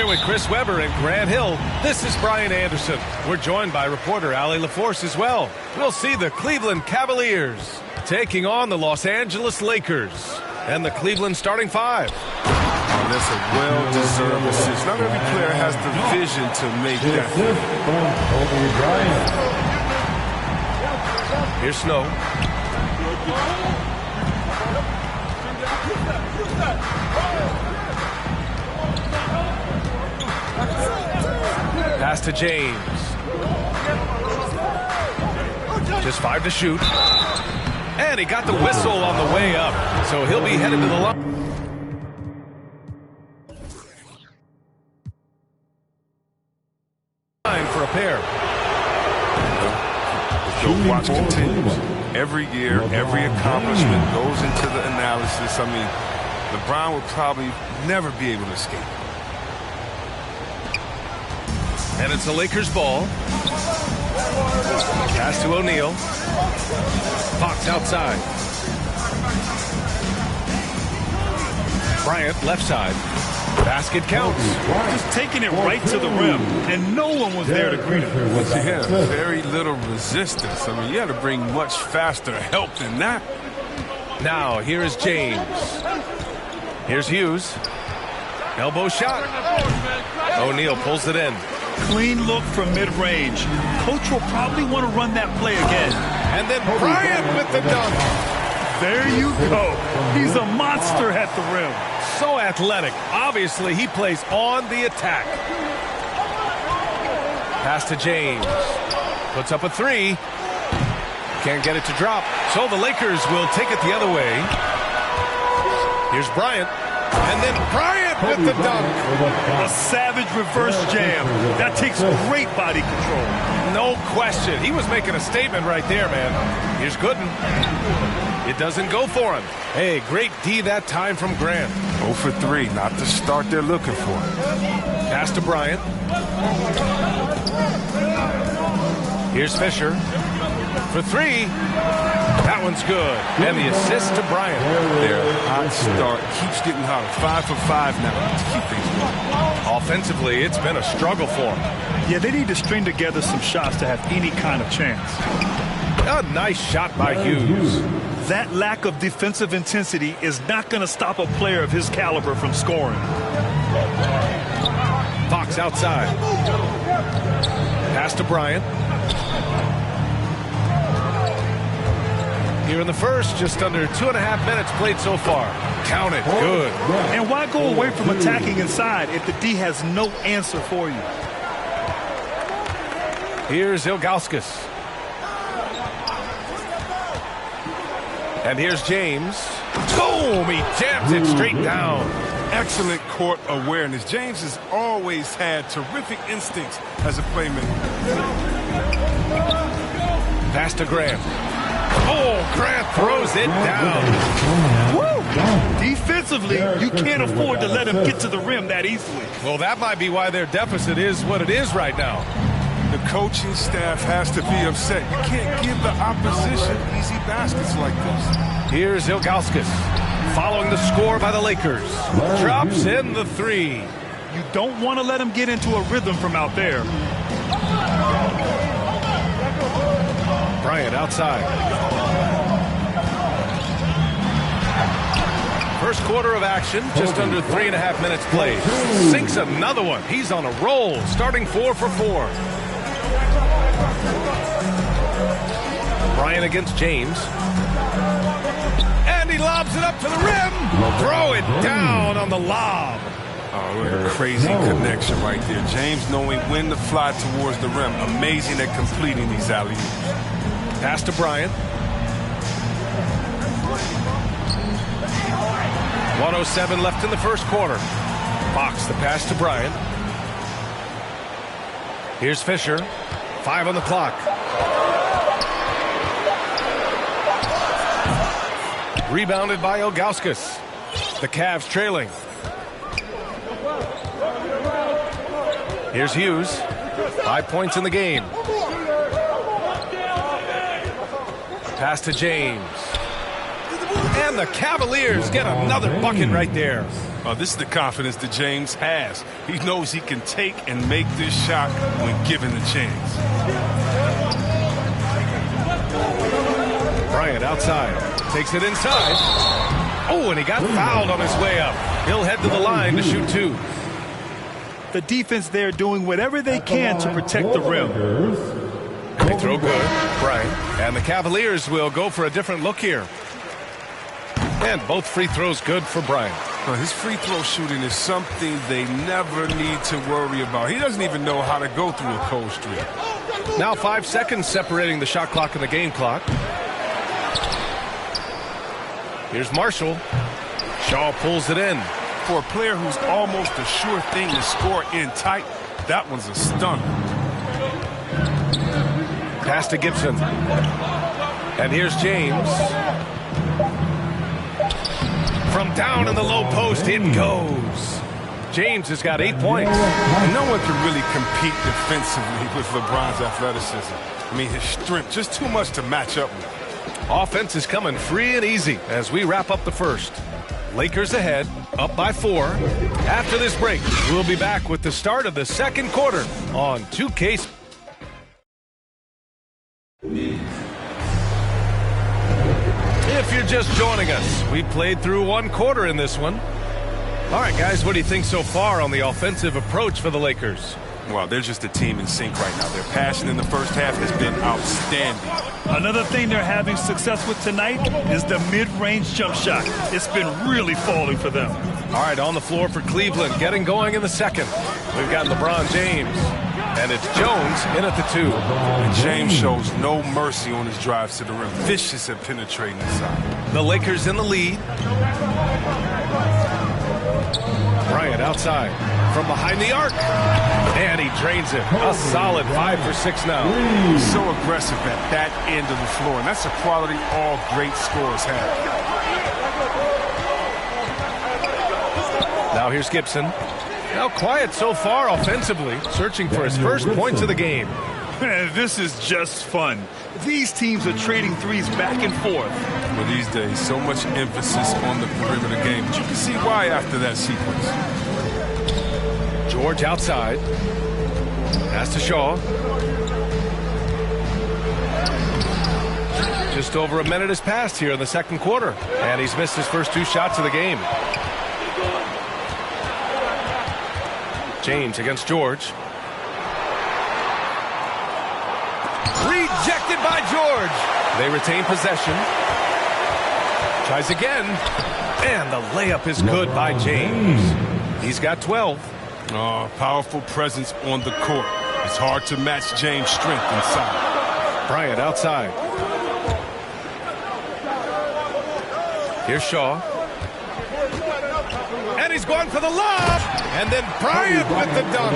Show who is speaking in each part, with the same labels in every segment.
Speaker 1: with Chris Webber and Grant Hill, this is Brian Anderson. We're joined by reporter Allie LaForce as well. We'll see the Cleveland Cavaliers taking on the Los Angeles Lakers. And the Cleveland starting five.
Speaker 2: Oh, that's a well-deserved assist. Not every player has the vision to make that.
Speaker 1: Here's Snow. Pass to James. Just 5 to shoot. And he got the whistle on the way up, so he'll be headed to the line. For a pair.
Speaker 2: The watch continues. Every year, every accomplishment goes into the analysis. I mean, LeBron will probably never be able to escape.
Speaker 1: And it's the Lakers ball. Pass to O'Neal. Fox outside. Bryant left side. Basket counts.
Speaker 3: Just taking it right to the rim, and no one was there to greet him.
Speaker 2: Yeah, very little resistance. I mean, you had to bring much faster help than that.
Speaker 1: Now, here is James. Here's Hughes. Elbow shot. O'Neal pulls it in.
Speaker 3: Clean look from mid-range. Coach will probably want to run that play again.
Speaker 1: And then Bryant with the dunk.
Speaker 3: There you go. He's a monster at the rim.
Speaker 1: So athletic. Obviously, he plays on the attack. Pass to James. Puts up a three. Can't get it to drop. So the Lakers will take it the other way. Here's Bryant. And then Bryant with the dunk.
Speaker 3: A savage reverse jam. That takes great body control.
Speaker 1: No question. He was making a statement right there, man. Here's Gooden. It doesn't go for him. Hey, great D that time from Grant.
Speaker 2: 0 for 3, not the start they're looking for.
Speaker 1: Pass to Bryant. Here's Fisher. For three. That one's good. And the assist to Bryant.
Speaker 2: Their hot start keeps getting hotter. 5 for 5 now to keep things going.
Speaker 1: Offensively, it's been a struggle for them.
Speaker 3: Yeah, they need to string together some shots to have any kind of chance.
Speaker 1: A nice shot by Hughes.
Speaker 3: That lack of defensive intensity is not going to stop a player of his caliber from scoring.
Speaker 1: Fox outside. Pass to Bryant. Here in the first, just under 2.5 minutes played so far. Count it. Good.
Speaker 3: And why go away from attacking inside if the D has no answer for you?
Speaker 1: Here's Ilgauskas. And here's James. Boom! He jams it straight down.
Speaker 2: Excellent court awareness. James has always had terrific instincts as a playmaker.
Speaker 1: Pass to Grant. Oh, Grant throws it down.
Speaker 3: Woo! Defensively, you can't afford to let him get to the rim that easily.
Speaker 1: Well, that might be why their deficit is what it is right now.
Speaker 2: The coaching staff has to be upset. You can't give the opposition easy baskets like this.
Speaker 1: Here's Ilgauskas. Following the score by the Lakers. Drops in the three.
Speaker 3: You don't want to let him get into a rhythm from out there.
Speaker 1: Bryant outside. First quarter of action, just under 3.5 minutes played. Sinks another one. He's on a roll, starting 4 for 4. Bryant against James. And he lobs it up to the rim. Throw it down on the lob.
Speaker 2: Oh, what a crazy connection right there. James knowing when to fly towards the rim. Amazing at completing these alley-oops.
Speaker 1: Pass to Bryant. 1:07 left in the first quarter. Fox the pass to Bryant. Here's Fisher. 5 on the clock. Rebounded by Ilgauskas. The Cavs trailing. Here's Hughes. 5 points in the game. Pass to James. And And the Cavaliers get another bucket right there.
Speaker 2: Oh, this is the confidence that James has. He knows he can take and make this shot when given the chance.
Speaker 1: Bryant outside. Takes it inside. Oh, and he got fouled on his way up. He'll head to the line to shoot two.
Speaker 3: The defense there doing whatever they can to protect the rim.
Speaker 1: Free throw good. Bryant. And the Cavaliers will go for a different look here. And both free throws good for Bryant.
Speaker 2: Well, his free throw shooting is something they never need to worry about. He doesn't even know how to go through a cold streak.
Speaker 1: Now 5 seconds separating the shot clock and the game clock. Here's Marshall. Shaw pulls it in.
Speaker 2: For a player who's almost a sure thing to score in tight, that one's a stunner.
Speaker 1: Pass to Gibson. And here's James. From down in the low post, it goes. James has got 8 points.
Speaker 2: And no one can really compete defensively with LeBron's athleticism. I mean, his strength, just too much to match up with.
Speaker 1: Offense is coming free and easy as we wrap up the first. Lakers ahead, up by 4. After this break, we'll be back with the start of the second quarter on 2K. If you're just joining us, we played through 1 quarter in this one. All right, guys, what do you think so far on the offensive approach for the Lakers?
Speaker 2: Well, they're just a team in sync right now. Their passion in the first half has been outstanding.
Speaker 3: Another thing they're having success with tonight is the mid-range jump shot. It's been really falling for them.
Speaker 1: All right, on the floor for Cleveland, getting going in the second. We've got LeBron James, and it's Jones in at the 2.
Speaker 2: And James shows no mercy on his drives to the rim. Vicious at penetrating inside.
Speaker 1: The Lakers in the lead. Bryant outside from behind the arc. And he drains it. A solid 5 for 6 now.
Speaker 2: He's so aggressive at that end of the floor, and that's a quality all great scorers have.
Speaker 1: Now here's Gibson. Now quiet so far offensively, searching for his first points of the game.
Speaker 3: This is just fun. These teams are trading threes back and forth.
Speaker 2: Well, these days, so much emphasis on the perimeter game, but you can see why after that sequence.
Speaker 1: George outside. Pass to Shaw. Just over a minute has passed here in the second quarter, and he's missed his first 2 shots of the game. James against George. Rejected by George. They retain possession. Tries again. And the layup is good by James. He's got 12.
Speaker 2: Oh, powerful presence on the court. It's hard to match James' strength inside.
Speaker 1: Bryant outside. Here's Shaw. And he's going for the lob. And then Bryant with the dunk.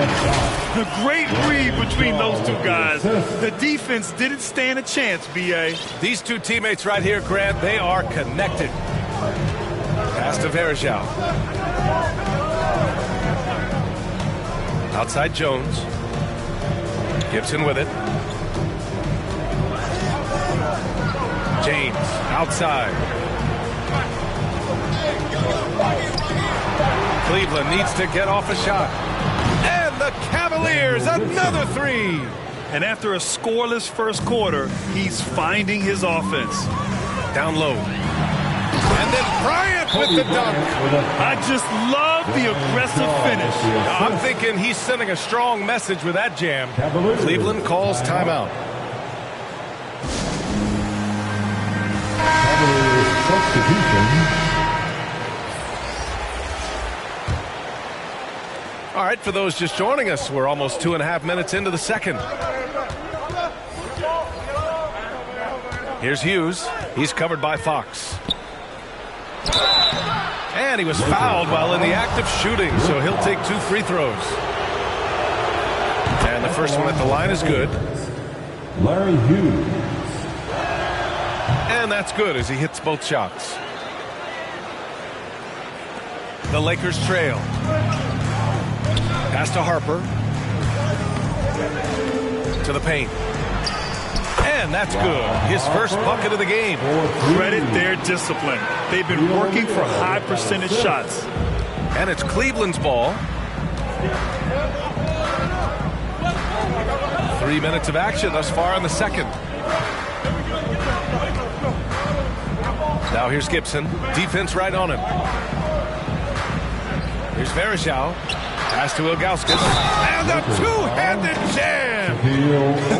Speaker 3: The great read between those two guys. The defense didn't stand a chance, B.A.
Speaker 1: These two teammates right here, Grant, they are connected. Pass to Verjao. Outside Jones. Gibson with it. James outside. Cleveland needs to get off a shot. And the Cavaliers, another 3.
Speaker 3: And after a scoreless first quarter, he's finding his offense.
Speaker 1: Down low. And then Bryant with the dunk.
Speaker 3: I just love the aggressive finish.
Speaker 1: I'm thinking he's sending a strong message with that jam. Cleveland calls timeout. All right, for those just joining us, we're almost 2.5 minutes into the second. Here's Hughes. He's covered by Fox. And he was fouled while in the act of shooting, so he'll take 2 free throws. And the first one at the line is good.
Speaker 4: Larry Hughes.
Speaker 1: And that's good as he hits both shots. The Lakers trail. Pass to Harper. To the paint. And that's good. His first bucket of the game.
Speaker 3: Credit their discipline. They've been working for high percentage shots.
Speaker 1: And it's Cleveland's ball. 3 minutes of action thus far in the second. Now here's Gibson. Defense right on him. Here's Varejao. Pass to Ilgauskas. And a two-handed jam.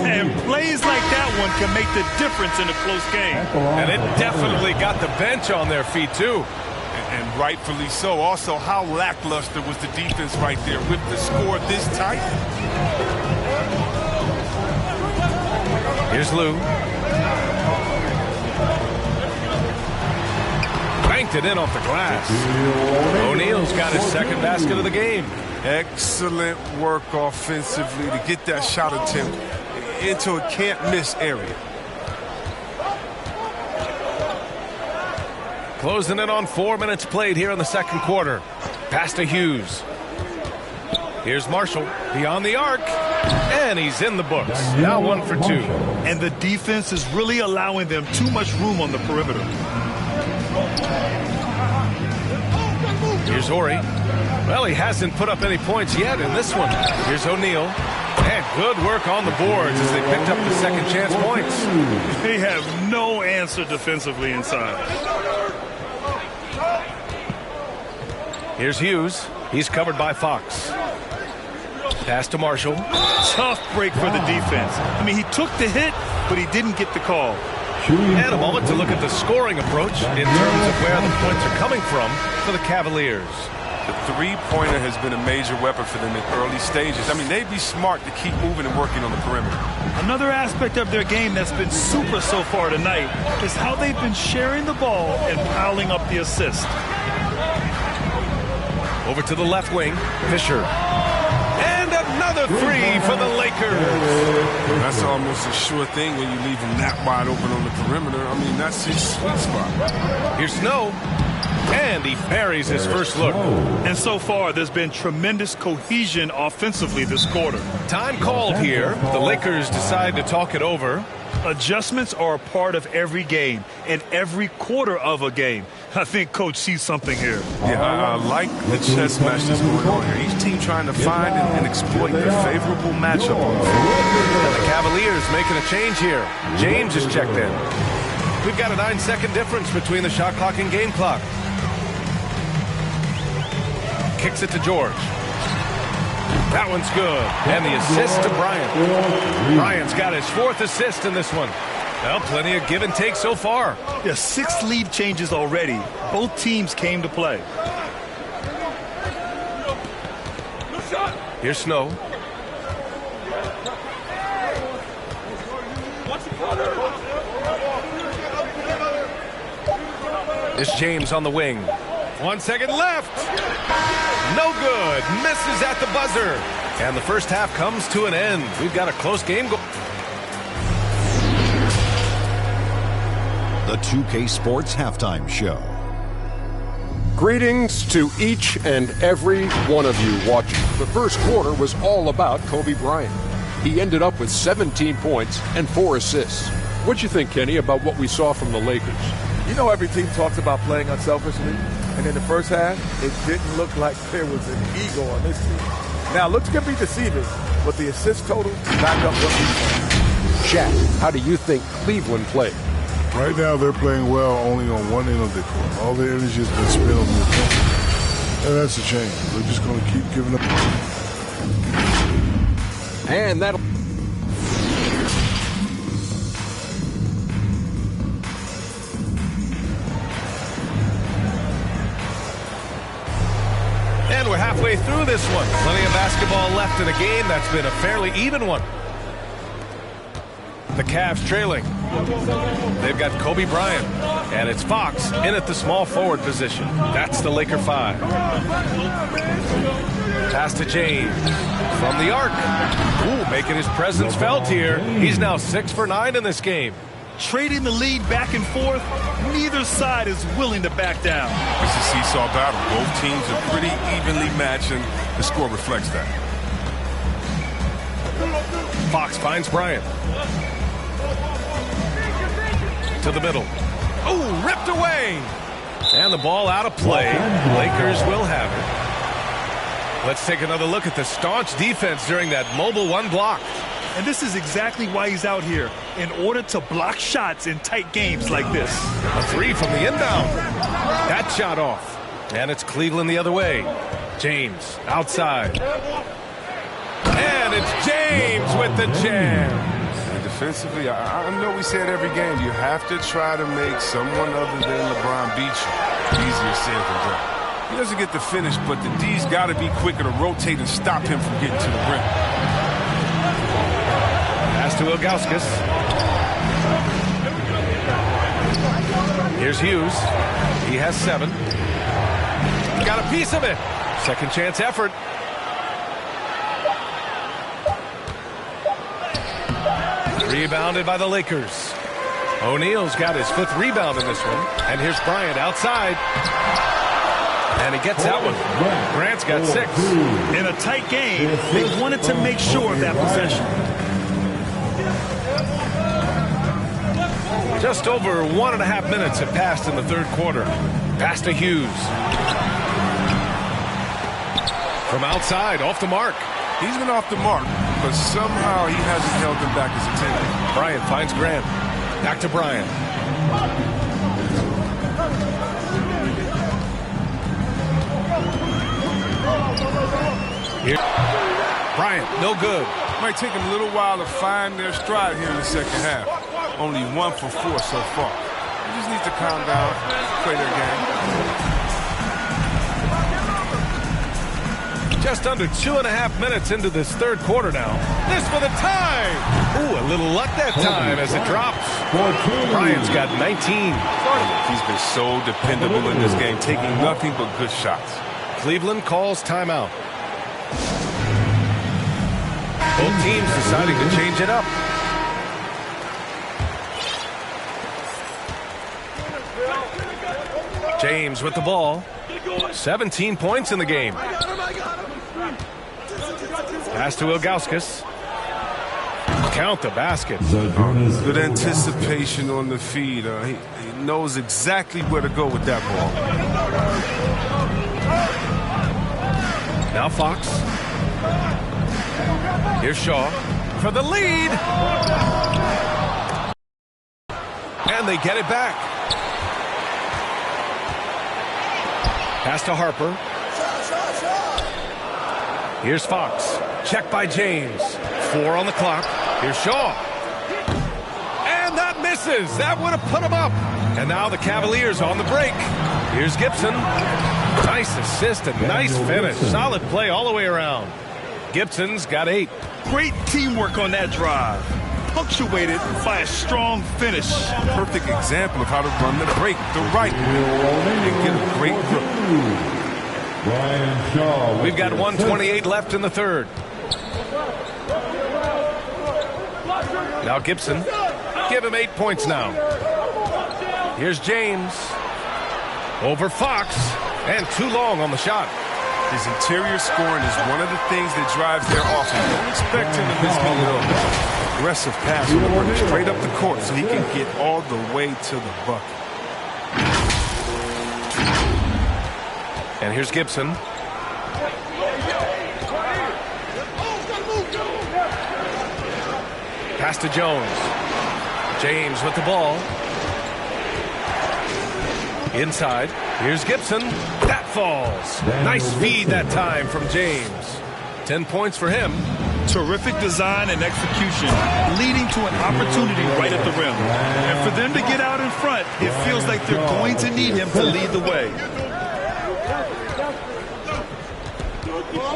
Speaker 3: And plays like that one can make the difference in a close game.
Speaker 1: And it definitely got the bench on their feet, too.
Speaker 2: And rightfully so. Also, how lackluster was the defense right there with the score this tight?
Speaker 1: Here's Lou. Banked it in off the glass. O'Neal's got his second basket of the game.
Speaker 2: Excellent work offensively to get that shot attempt into a can't-miss area.
Speaker 1: Closing in on 4 minutes played here in the second quarter. Pass to Hughes. Here's Marshall beyond the arc. And he's in the books. Now 1 for 2.
Speaker 3: And the defense is really allowing them too much room on the perimeter.
Speaker 1: Here's Horry. Well, he hasn't put up any points yet in this one. Here's O'Neal. And good work on the boards as they picked up the second chance points.
Speaker 3: They have no answer defensively inside.
Speaker 1: Here's Hughes. He's covered by Fox. Pass to Marshall.
Speaker 3: Tough break for the defense. I mean, he took the hit, but he didn't get the call.
Speaker 1: And a moment to look at the scoring approach in terms of where the points are coming from for the Cavaliers.
Speaker 2: The three-pointer has been a major weapon for them in early stages. I mean, they'd be smart to keep moving and working on the perimeter.
Speaker 3: Another aspect of their game that's been super so far tonight is how they've been sharing the ball and piling up the assist.
Speaker 1: Over to the left wing, Fisher. And another three for the Lakers.
Speaker 2: That's almost a sure thing when you leave him that wide open on the perimeter. I mean, that's his sweet spot.
Speaker 1: Here's Snow. And he buries his first look.
Speaker 3: And so far, there's been tremendous cohesion offensively this quarter.
Speaker 1: Time called here. The Lakers decide to talk it over.
Speaker 3: Adjustments are a part of every game and every quarter of a game. I think Coach sees something here.
Speaker 2: Yeah, I like the chess match that's going on here. Each team trying to find and exploit their favorable matchup on the floor.
Speaker 1: And the Cavaliers making a change here. James is checked in. We've got a 9-second difference between the shot clock and game clock. Kicks it to George. That one's good. And the assist to Bryant. Bryant's got his 4th assist in this one. Well, plenty of give and take so far.
Speaker 3: Yeah, 6 lead changes already. Both teams came to play.
Speaker 1: Here's Snow. It's James on the wing. 1 second left. No good. Misses at the buzzer. And the first half comes to an end. We've got a close game.
Speaker 5: The 2K Sports Halftime Show.
Speaker 6: Greetings to each and every one of you watching. The first quarter was all about Kobe Bryant. He ended up with 17 points and 4 assists. What'd you think, Kenny, about what we saw from the Lakers?
Speaker 7: You know, every team talks about playing unselfishly. And in the first half, it didn't look like there was an ego on this team. Now, looks can be deceiving, but the assist total back up what we saw.
Speaker 6: Shaq, how do you think Cleveland played?
Speaker 8: Right now, they're playing well only on one end of the court. All their energy has been spent on the opponent. And that's a shame. They're just going to keep giving up.
Speaker 6: And that'll...
Speaker 1: And we're halfway through this one. Plenty of basketball left in a game that's been a fairly even one. The Cavs trailing. They've got Kobe Bryant. And it's Fox in at the small forward position. That's the Laker 5. Pass to James. From the arc. Ooh, making his presence felt here. He's now 6 for 9 in this game.
Speaker 3: Trading the lead back and forth, neither side is willing to back down.
Speaker 2: It's a seesaw battle. Both teams are pretty evenly matched, and the score reflects that.
Speaker 1: Fox finds Bryant. To the middle. Oh, ripped away. And the ball out of play. Lakers will have it. Let's take another look at the staunch defense during that mobile one block.
Speaker 3: And this is exactly why he's out here, in order to block shots in tight games like this.
Speaker 1: A three from the inbound. That shot off. And it's Cleveland the other way. James outside. And it's James with the jam.
Speaker 2: And defensively, I know we say it every game. You have to try to make someone other than LeBron beat you. Easier said than done. He doesn't get the finish, but the D's got to be quicker to rotate and stop him from getting to the rim.
Speaker 1: Pass to Ilgauskas. Here's Hughes. He has 7. Got a piece of it. Second chance effort. Rebounded by the Lakers. O'Neal's got his 5th rebound in this one. And here's Bryant outside. And he gets that one. Grant's got 6.
Speaker 3: In a tight game, they wanted to make sure of that possession.
Speaker 1: Just over 1.5 minutes have passed in the third quarter. Pass to Hughes. From outside, off the mark.
Speaker 2: He's been off the mark, but somehow he hasn't held them back as a team.
Speaker 1: Bryant finds Grant. Back to Bryant. Here. Bryant, no good.
Speaker 2: Might take them a little while to find their stride here in the second half. Only 1 for 4 so far. They just need to calm down, play their game.
Speaker 1: Just under 2.5 minutes into this third quarter now. This for the tie. Ooh, a little luck that time as it drops. Bryant's got 19.
Speaker 2: He's been so dependable in this game, taking nothing but good shots.
Speaker 1: Cleveland calls timeout. Both teams deciding to change it up. James with the ball. 17 points in the game. Pass to Ilgauskas. Count the basket.
Speaker 2: Good anticipation on the feed. He knows exactly where to go with that ball.
Speaker 1: Now Fox. Here's Shaw for the lead. And they get it back. Pass to Harper. Here's Fox. Check by James. 4 on the clock. Here's Shaw. And that misses. That would have put him up. And now the Cavaliers on the break. Here's Gibson. Nice assist and nice finish. Solid play all the way around. Gibson's got 8.
Speaker 3: Great teamwork on that drive. Punctuated by a strong finish.
Speaker 2: Perfect example of how to run the break the right way and get a great grip.
Speaker 1: We've got 1:28 left in the third. Now Gibson. Give him 8 points now. Here's James. Over Fox. And too long on the shot.
Speaker 2: His interior scoring is one of the things that drives their offense. Don't expect him to miss many of those. Aggressive pass on the run straight up the court so he can get all the way to the bucket.
Speaker 1: And here's Gibson. Pass to Jones. James with the ball. Inside. Here's Gibson. That falls. Nice feed that time from James. 10 points for him.
Speaker 3: Terrific design and execution, leading to an opportunity right at the rim. And for them to get out in front, it feels like they're going to need him to lead the way.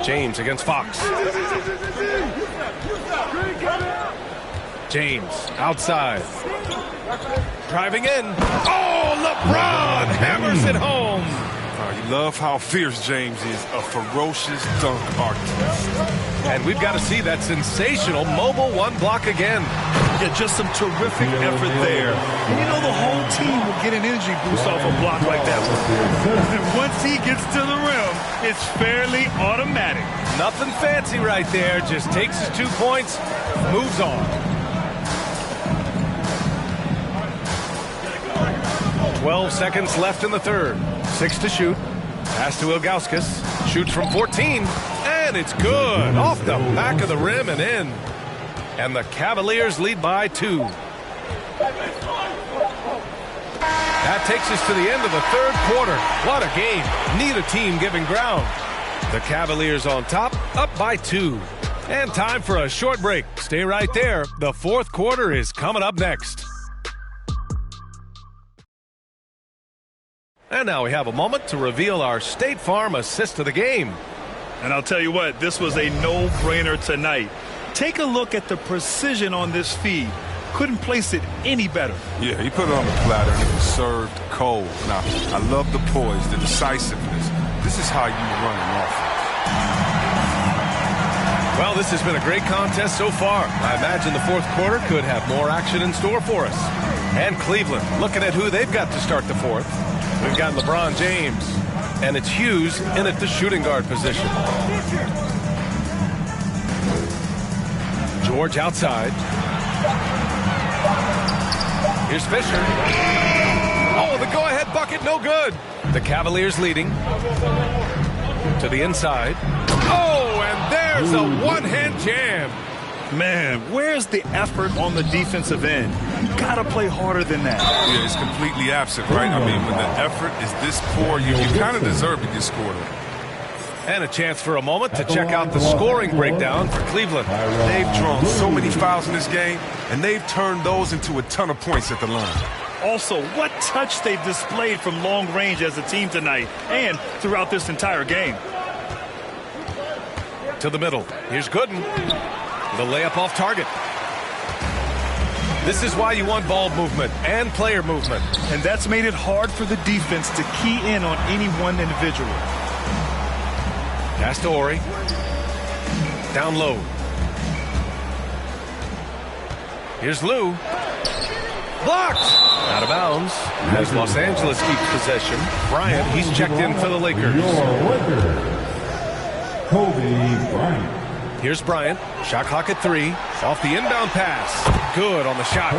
Speaker 1: James against Fox. James outside. Driving in. Oh, LeBron hammers it home.
Speaker 2: You love how fierce James is, a ferocious dunk artist.
Speaker 1: And we've got to see that sensational mobile one block again.
Speaker 3: Yeah, just some terrific effort there. And you know, the whole team will get an energy boost off a block like that one. And once he gets to the rim, it's fairly automatic.
Speaker 1: Nothing fancy right there. Just takes his 2 points, moves on. 12 seconds left in the third. 6 to shoot. Pass to Ilgauskas. Shoots from 14. And it's good. Off the back of the rim and in. And the Cavaliers lead by 2. That takes us to the end of the third quarter. What a game. Neither team giving ground. The Cavaliers on top, up by 2. And time for a short break. Stay right there. The fourth quarter is coming up next. And now we have a moment to reveal our State Farm assist of the game.
Speaker 3: And I'll tell you what, this was a no-brainer tonight. Take a look at the precision on this feed. Couldn't place it any better.
Speaker 2: Yeah, he put it on the platter and it was served cold. Now, I love the poise, the decisiveness. This is how you run an offense.
Speaker 1: Well, this has been a great contest so far. I imagine the fourth quarter could have more action in store for us. And Cleveland, looking at who they've got to start the fourth. We've got LeBron James, and it's Hughes in at the shooting guard position. George outside. Here's Fisher. Oh, the go-ahead bucket, no good. The Cavaliers leading. To the inside. Oh, and there's a one-hand jam.
Speaker 3: Man, where's the effort on the defensive end? You gotta play harder than that.
Speaker 2: Yeah, it's completely absent, right? I mean, when the effort is this poor, you kind of deserve to get scored on.
Speaker 1: And a chance for a moment to check out the scoring breakdown for Cleveland.
Speaker 2: They've drawn so many fouls in this game, and they've turned those into a ton of points at the line.
Speaker 3: Also, what touch they've displayed from long range as a team tonight and throughout this entire game.
Speaker 1: To the middle. Here's Gooden. The layup off target. This is why you want ball movement and player movement.
Speaker 3: And that's made it hard for the defense to key in on any one individual.
Speaker 1: Pass to Ori. Down low. Here's Lou. Blocked. Out of bounds. As Los Angeles keeps possession. Bryant, he's checked in for the Lakers.
Speaker 4: Kobe Bryant.
Speaker 1: Here's Bryant. Shot clock at 3. Off the inbound pass. Good on the shot.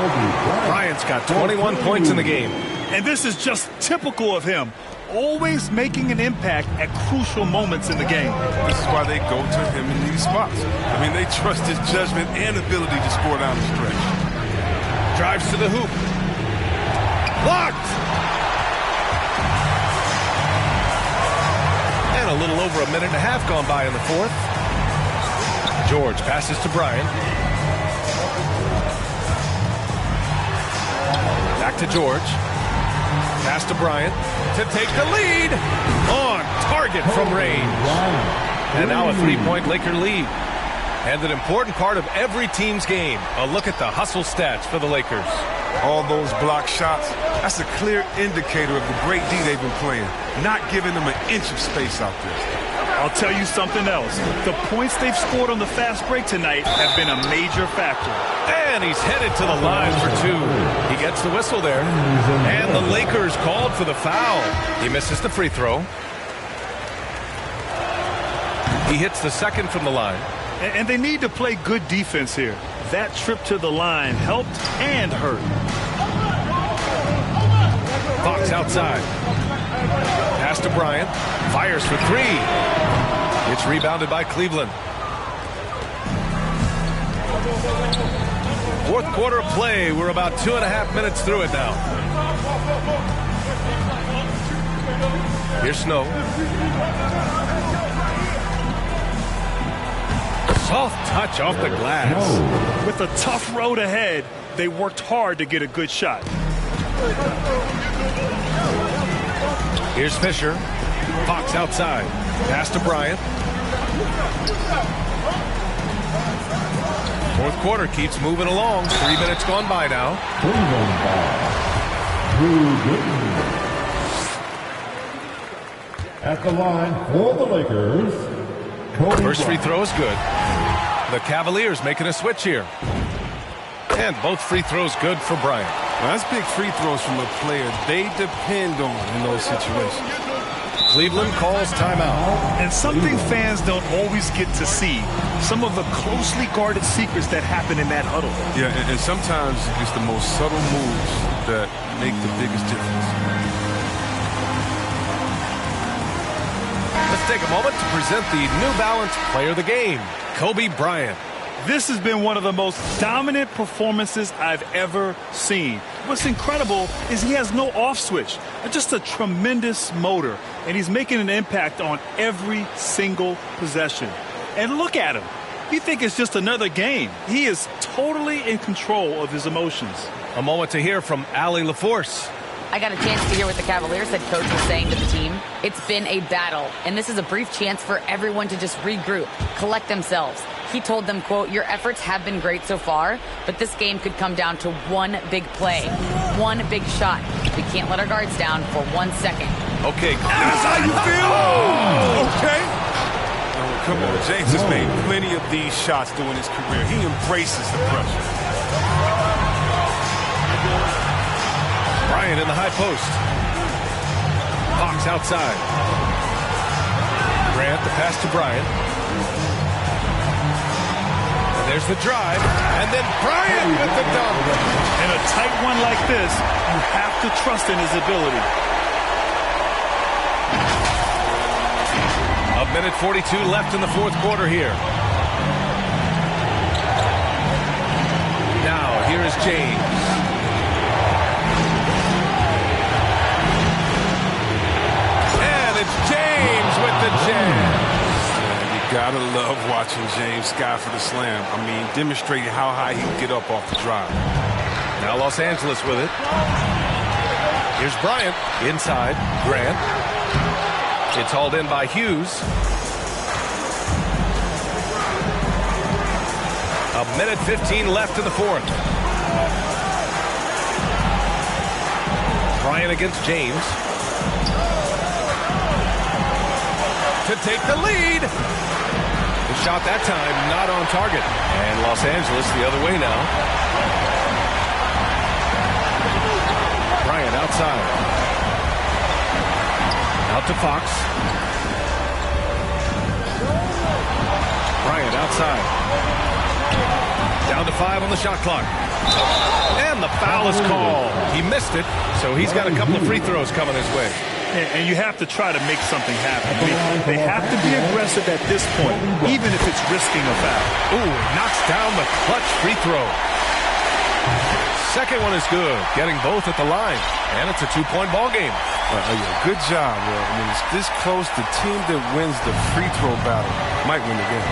Speaker 1: Bryant's got 21 points in the game.
Speaker 3: And this is just typical of him. Always making an impact at crucial moments in the game.
Speaker 2: This is why they go to him in these spots. I mean, they trust his judgment and ability to score down the stretch.
Speaker 1: Drives to the hoop. Blocked! And a little over a minute and a half gone by in the fourth. George passes to Bryant. Back to George. Pass to Bryant to take the lead. On target from range. And now a three-point Laker lead. And an important part of every team's game. A look at the hustle stats for the Lakers.
Speaker 2: All those block shots, that's a clear indicator of the great D they've been playing. Not giving them an inch of space out there.
Speaker 3: I'll tell you something else. The points they've scored on the fast break tonight have been a major factor.
Speaker 1: And he's headed to the line for 2. He gets the whistle there. And the Lakers called for the foul. He misses the free throw. He hits the second from the line.
Speaker 3: And they need to play good defense here. That trip to the line helped and hurt.
Speaker 1: Fox outside. Pass to Bryant. Fires for 3. It's rebounded by Cleveland. Fourth quarter of play. We're about 2.5 minutes through it now. Here's Snow. Soft touch off the glass.
Speaker 3: With a tough road ahead, they worked hard to get a good shot.
Speaker 1: Here's Fisher. Fox outside. Pass to Bryant. Fourth quarter keeps moving along. 3 minutes gone by now.
Speaker 4: At the line for the Lakers, Kobe
Speaker 1: First free
Speaker 4: Bryant.
Speaker 1: throw is good. The Cavaliers making a switch here. And both free throws good for Bryant.
Speaker 2: Now, that's big free throws from a player they depend on in those situations.
Speaker 1: Cleveland calls timeout.
Speaker 3: And something fans don't always get to see. Some of the closely guarded secrets that happen in that huddle.
Speaker 2: Yeah, and sometimes it's the most subtle moves that make the biggest difference.
Speaker 1: take a moment to present the New Balance Player of the Game, Kobe Bryant.
Speaker 3: This has been one of the most dominant performances I've ever seen. What's incredible is he has no off switch, just a tremendous motor, and he's making an impact on every single possession. And look at him. You think it's just another game. He is totally in control of his emotions.
Speaker 1: A moment to hear from Allie LaForce.
Speaker 9: I got a chance to hear what the Cavaliers head coach was saying to the team. It's been a battle, and this is a brief chance for everyone to just regroup, collect themselves. He told them, quote, "Your efforts have been great so far, but this game could come down to one big play, one big shot. We can't let our guards down for 1 second."
Speaker 1: Okay.
Speaker 2: That's how you feel? Okay. Oh, come on. James has made plenty of these shots during his career. He embraces the pressure.
Speaker 1: Bryant in the high post. Fox outside. Grant, the pass to Bryant. And there's the drive. And then Bryant with the dunk.
Speaker 3: In a tight one like this, you have to trust in his ability.
Speaker 1: A minute 42 left in the fourth quarter here. Now, here is James. James with the jam.
Speaker 2: You gotta love watching James sky for the slam. I mean, demonstrating how high he can get up off the drive.
Speaker 1: Now Los Angeles with it. Here's Bryant inside. Grant. It's hauled in by Hughes. A minute 15 left in the fourth. Bryant against James. To take the lead. The shot that time not on target. And Los Angeles the other way now. Bryant outside. Out to Fox. Bryant outside. Down to 5 on the shot clock. And the foul is called. He missed it, so he's got a couple of free throws coming his way.
Speaker 3: And you have to try to make something happen. I mean, they have to be aggressive at this point, even if it's risking a foul.
Speaker 1: Ooh, knocks down the clutch free throw. Second one is good, getting both at the line. And it's a 2-point ball game.
Speaker 2: Good job, bro. I mean, it's this close. The team that wins the free throw battle might win the game.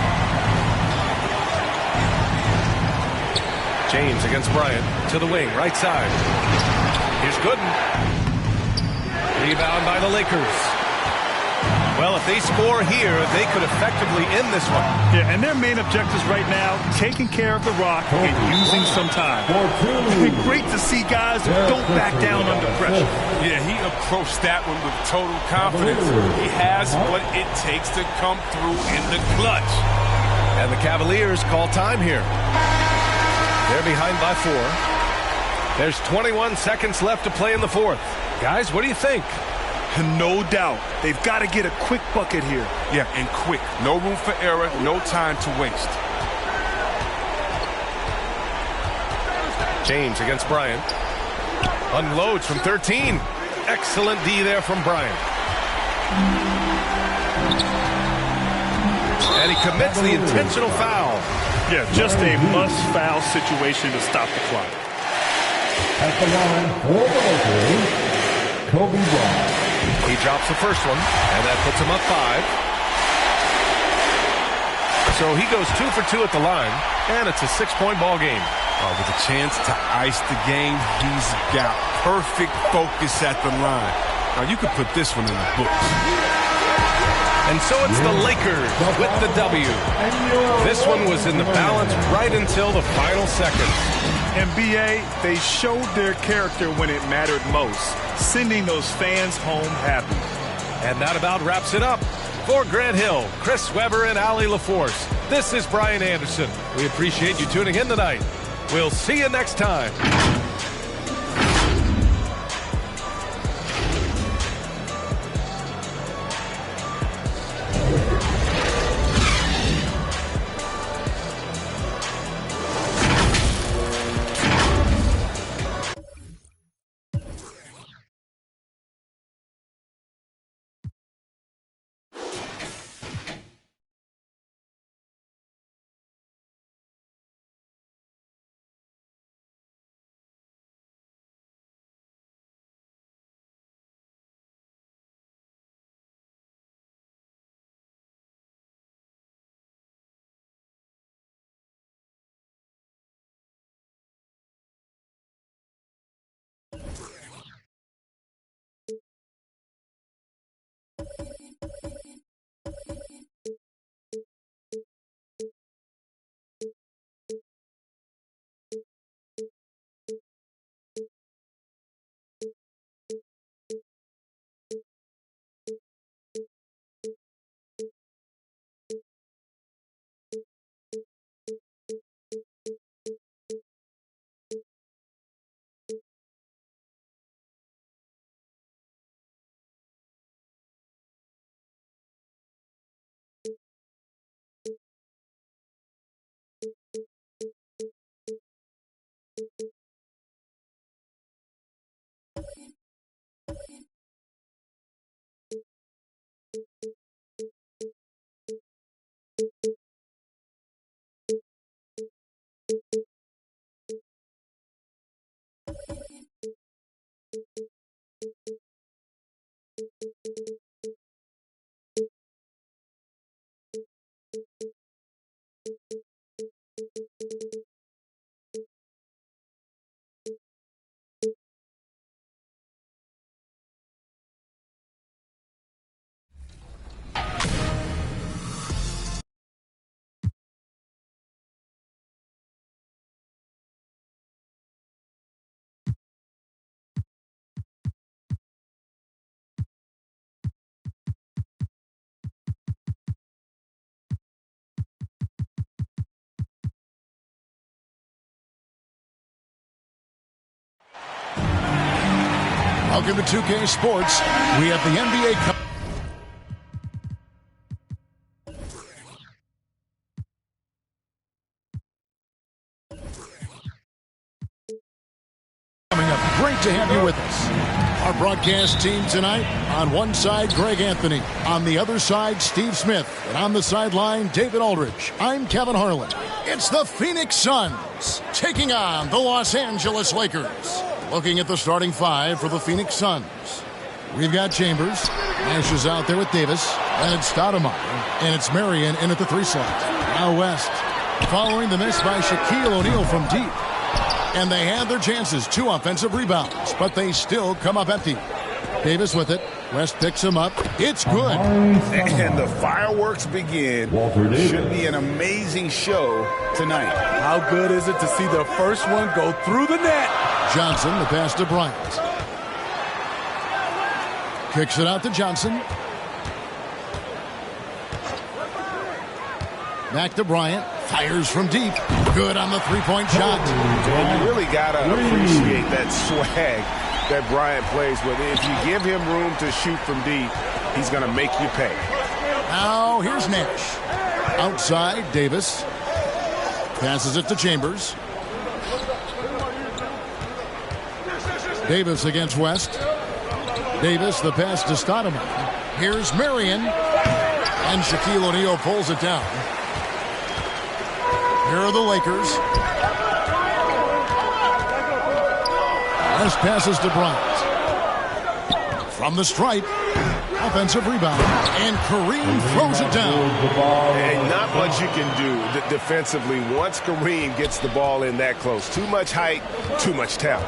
Speaker 1: James against Bryant to the wing, right side. Here's Gooden. Rebound by the Lakers. Well, if they score here, they could effectively end this one.
Speaker 3: Yeah, and their main objectives right now, taking care of the rock and using some time. It's great to see guys who don't back down under pressure.
Speaker 2: Yeah, he approached that one with total confidence. He has what it takes to come through in the clutch.
Speaker 1: And the Cavaliers call time here. They're behind by 4. There's 21 seconds left to play in the fourth. Guys, what do you think?
Speaker 3: No doubt. They've got to get a quick bucket here.
Speaker 2: Yeah, and quick. No room for error, no time to waste.
Speaker 1: James against Bryant. Unloads from 13. Excellent D there from Bryant. And he commits the intentional foul.
Speaker 3: Yeah, just a must-foul situation to stop the clock.
Speaker 4: At the line for the Lakers, Kobe Bryant.
Speaker 1: He drops the first one, and that puts him up 5. So he goes 2 for 2 at the line, and it's a 6-point ball game.
Speaker 2: With a chance to ice the game, he's got perfect focus at the line. Now, you could put this one in the books.
Speaker 1: And so it's the Lakers with the W. This one was in the balance right until the final seconds.
Speaker 3: MBA, they showed their character when it mattered most, sending those fans home happy.
Speaker 1: And that about wraps it up. For Grant Hill, Chris Webber, and Allie LaForce, this is Brian Anderson. We appreciate you tuning in tonight. We'll see you next time.
Speaker 5: Welcome to 2K Sports. We have the NBA coming up. Great to have you with us. Our broadcast team tonight, on one side, Greg Anthony. On the other side, Steve Smith. And on the sideline, David Aldridge. I'm Kevin Harlan. It's the Phoenix Suns taking on the Los Angeles Lakers. Looking at the starting five for the Phoenix Suns. We've got Chambers. Nash is out there with Davis. And it's Stoudemire. And it's Marion in at the 3 slot. Now West. Following the miss by Shaquille O'Neal from deep. And they had their chances. 2 offensive rebounds. But they still come up empty. Davis with it. West picks him up. It's good.
Speaker 10: And the fireworks begin. Should be an amazing show tonight.
Speaker 7: How good is it to see the first one go through the net?
Speaker 5: Johnson, the pass to Bryant. Kicks it out to Johnson. Back to Bryant. Fires from deep. Good on the 3-point shot.
Speaker 10: And you really got to appreciate that swag that Bryant plays with. If you give him room to shoot from deep, he's going to make you pay.
Speaker 5: Now here's Nash. Outside, Davis. Passes it to Chambers. Davis against West. Davis, the pass to Stoudemire. Here's Marion. And Shaquille O'Neal pulls it down. Here are the Lakers. West passes to Bryant. From the stripe. Offensive rebound. And Kareem throws it down.
Speaker 10: And not much you can do defensively once Kareem gets the ball in that close. Too much height, too much talent.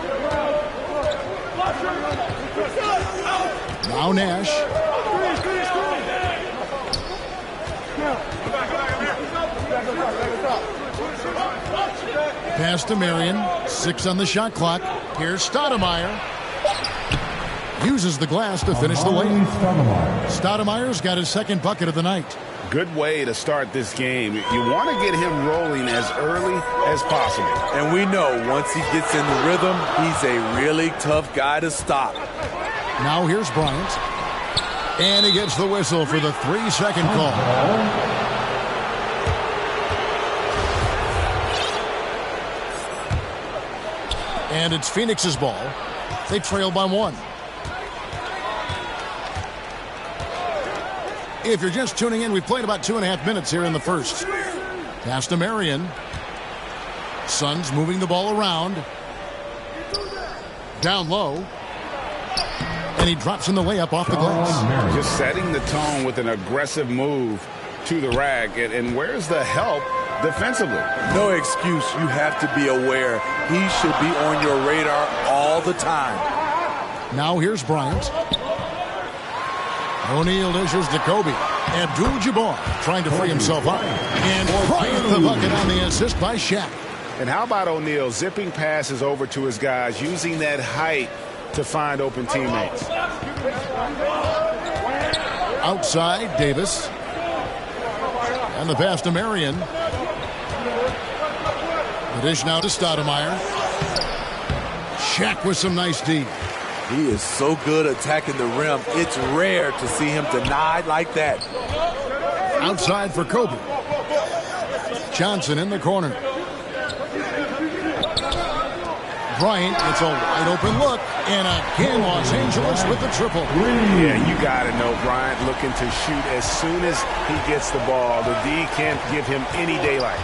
Speaker 5: Now Nash. Pass to Marion. 6 on the shot clock. Here's Stoudemire. Uses the glass to finish the layup. Stoudemire's got his second bucket of the night.
Speaker 10: Good way to start this game. You want to get him rolling as early as possible.
Speaker 7: And we know once he gets in the rhythm, he's a really tough guy to stop.
Speaker 5: Now here's Bryant. And he gets the whistle for the 3-second call. And it's Phoenix's ball. They trail by 1. If you're just tuning in, we've played about 2.5 minutes here in the first. Pass to Marion. Suns moving the ball around. Down low. And he drops in the layup off the glass.
Speaker 10: Just setting the tone with an aggressive move to the rack. And where's the help defensively?
Speaker 7: No excuse. You have to be aware. He should be on your radar all the time.
Speaker 5: Now here's Bryant. O'Neal dishes to Kobe. Abdul-Jabbar trying to free himself up. And Bryant the bucket on the assist by Shaq.
Speaker 10: And how about O'Neal zipping passes over to his guys, using that height to find open teammates.
Speaker 5: Outside, Davis. And the pass to Marion. The dish now to Stoudemire. Shaq with some nice D.
Speaker 7: He is so good attacking the rim. It's rare to see him denied like that.
Speaker 5: Outside for Kobe. Johnson in the corner. Bryant gets a wide open look, and again Los Angeles with the triple.
Speaker 10: Yeah, you got to know Bryant looking to shoot as soon as he gets the ball. The D can't give him any daylight.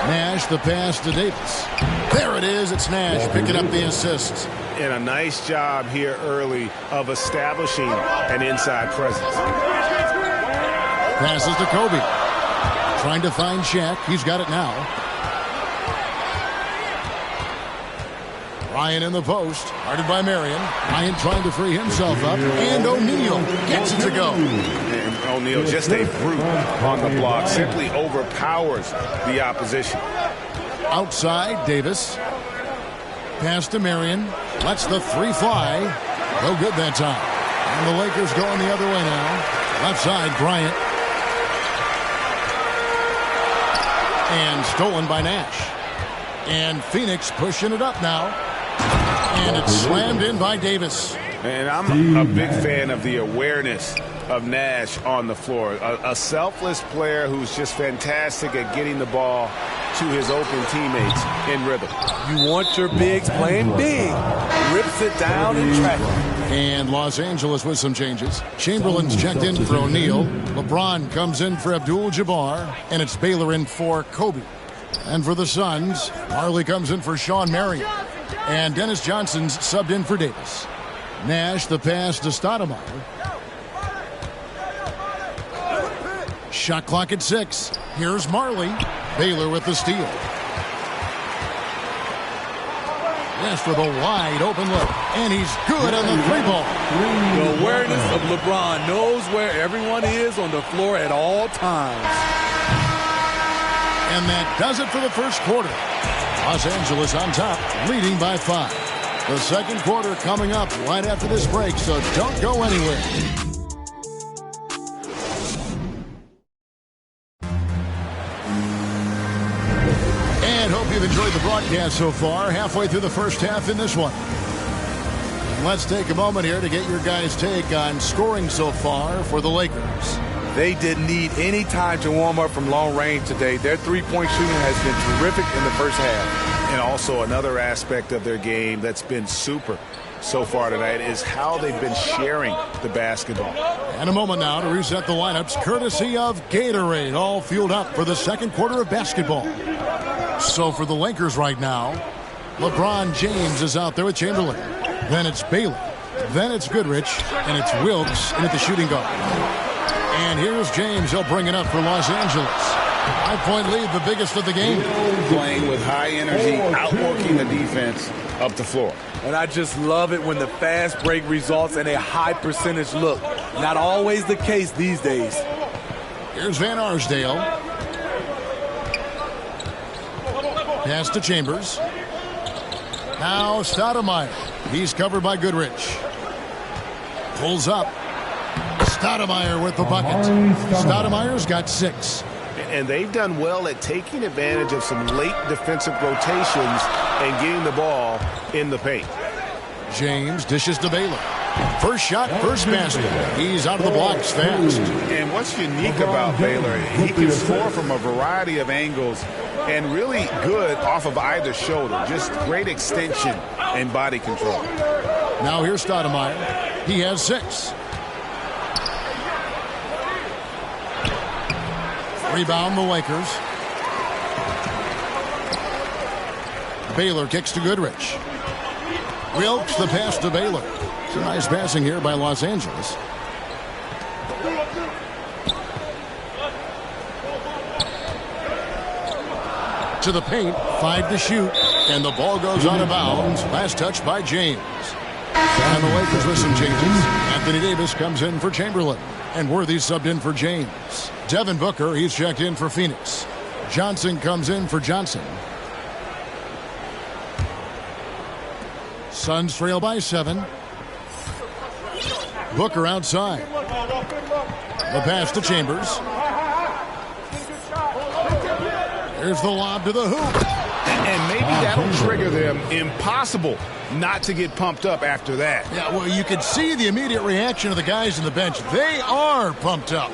Speaker 5: Nash the pass to Davis. There it is. It's Nash picking up the assist.
Speaker 10: And a nice job here early of establishing an inside presence.
Speaker 5: Passes to Kobe. Trying to find Shaq. He's got it now. Bryant in the post. Guarded by Marion. Bryant trying to free himself up. And O'Neal gets it to go.
Speaker 10: And O'Neal, just a brute on the block. Simply overpowers the opposition.
Speaker 5: Outside, Davis. Pass to Marion. Lets the three fly. No good that time. And the Lakers going the other way now. Left side, Bryant. And stolen by Nash. And Phoenix pushing it up now. And it's slammed in by Davis.
Speaker 10: And I'm a big fan of the awareness of Nash on the floor. A selfless player who's just fantastic at getting the ball to his open teammates in rhythm.
Speaker 7: You want your bigs playing big. Rips it down in traffic.
Speaker 5: And Los Angeles with some changes. Chamberlain's checked in for O'Neal. LeBron comes in for Abdul-Jabbar. And it's Baylor in for Kobe. And for the Suns, Marley comes in for Sean Marion. And Dennis Johnson's subbed in for Davis. Nash the pass to Stoudemire. Shot clock at 6. Here's Marley. Baylor with the steal. Nash with a wide open look. And he's good on the three ball.
Speaker 7: The awareness of LeBron knows where everyone is on the floor at all times.
Speaker 5: And that does it for the first quarter. Los Angeles on top, leading by 5. The second quarter coming up right after this break, so don't go anywhere. And hope you've enjoyed the broadcast so far. Halfway through the first half in this one. Let's take a moment here to get your guys' take on scoring so far for the Lakers.
Speaker 7: They didn't need any time to warm up from long range today. Their three-point shooting has been terrific in the first half.
Speaker 10: And also another aspect of their game that's been super so far tonight is how they've been sharing the basketball.
Speaker 5: And a moment now to reset the lineups courtesy of Gatorade, all fueled up for the second quarter of basketball. So for the Lakers right now, LeBron James is out there with Chamberlain. Then it's Baylor. Then it's Goodrich. And it's Wilkes in at the shooting guard. And here's James. He'll bring it up for Los Angeles. 5-point lead, the biggest of the game.
Speaker 10: Playing with high energy, outworking the defense up the floor.
Speaker 7: And I just love it when the fast break results in a high percentage look. Not always the case these days.
Speaker 5: Here's Van Arsdale. Pass to Chambers. Now Stoudemire. He's covered by Goodrich. Pulls up. Stoudemire with the bucket. Stoudemire's got 6.
Speaker 10: And they've done well at taking advantage of some late defensive rotations and getting the ball in the paint.
Speaker 5: James dishes to Baylor. First shot, first basket. He's out of the blocks fast.
Speaker 10: And what's unique about Baylor, he can score from a variety of angles and really good off of either shoulder. Just great extension and body control.
Speaker 5: Now here's Stoudemire. He has 6. Rebound the Lakers. Baylor kicks to Goodrich. Wilkes the pass to Baylor. Some nice passing here by Los Angeles. To the paint, 5 to shoot, and the ball goes out of bounds. Last touch by James. And the Lakers with some changes. Anthony Davis comes in for Chamberlain. And Worthy subbed in for James. Devin Booker, he's checked in for Phoenix. Johnson comes in for Johnson. Suns trail by 7. Booker outside. The pass to Chambers. Here's the lob to the hoop.
Speaker 10: And maybe that'll trigger them. Impossible not to get pumped up after that.
Speaker 5: Yeah, well, you could see the immediate reaction of the guys on the bench. They are pumped up.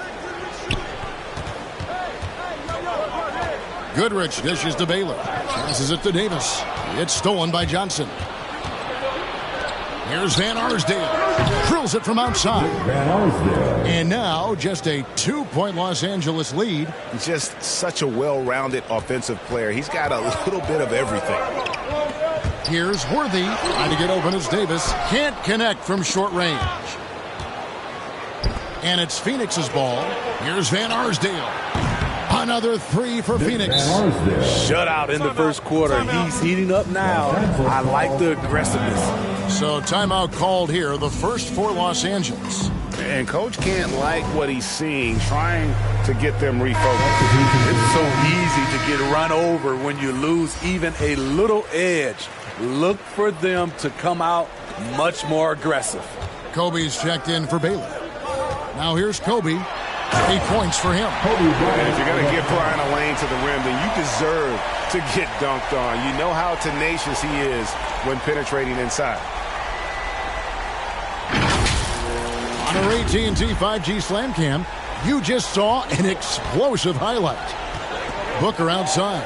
Speaker 5: Goodrich dishes to Baylor. Passes it to Davis. It's stolen by Johnson. Here's Van Arsdale. Drills it from outside.
Speaker 4: Van Arsdale.
Speaker 5: And now just a 2-point Los Angeles lead.
Speaker 10: Just such a well-rounded offensive player. He's got a little bit of everything.
Speaker 5: Here's Worthy. Trying to get open as Davis. Can't connect from short range. And it's Phoenix's ball. Here's Van Arsdale. Another three for Phoenix.
Speaker 7: Shutout in the first quarter. He's heating up now. I like the aggressiveness.
Speaker 5: So timeout called here, the first for Los Angeles.
Speaker 10: And Coach can't like what he's seeing, trying to get them refocused.
Speaker 7: It's so easy to get run over when you lose even a little edge. Look for them to come out much more aggressive.
Speaker 5: Kobe's checked in for Baylor. Now here's Kobe. 8 points for him.
Speaker 10: And if you're going to give Bryant a lane to the rim, then you deserve to get dunked on. You know how tenacious he is when penetrating inside.
Speaker 5: On our AT&T 5G Slam Cam, you just saw an explosive highlight. Booker outside.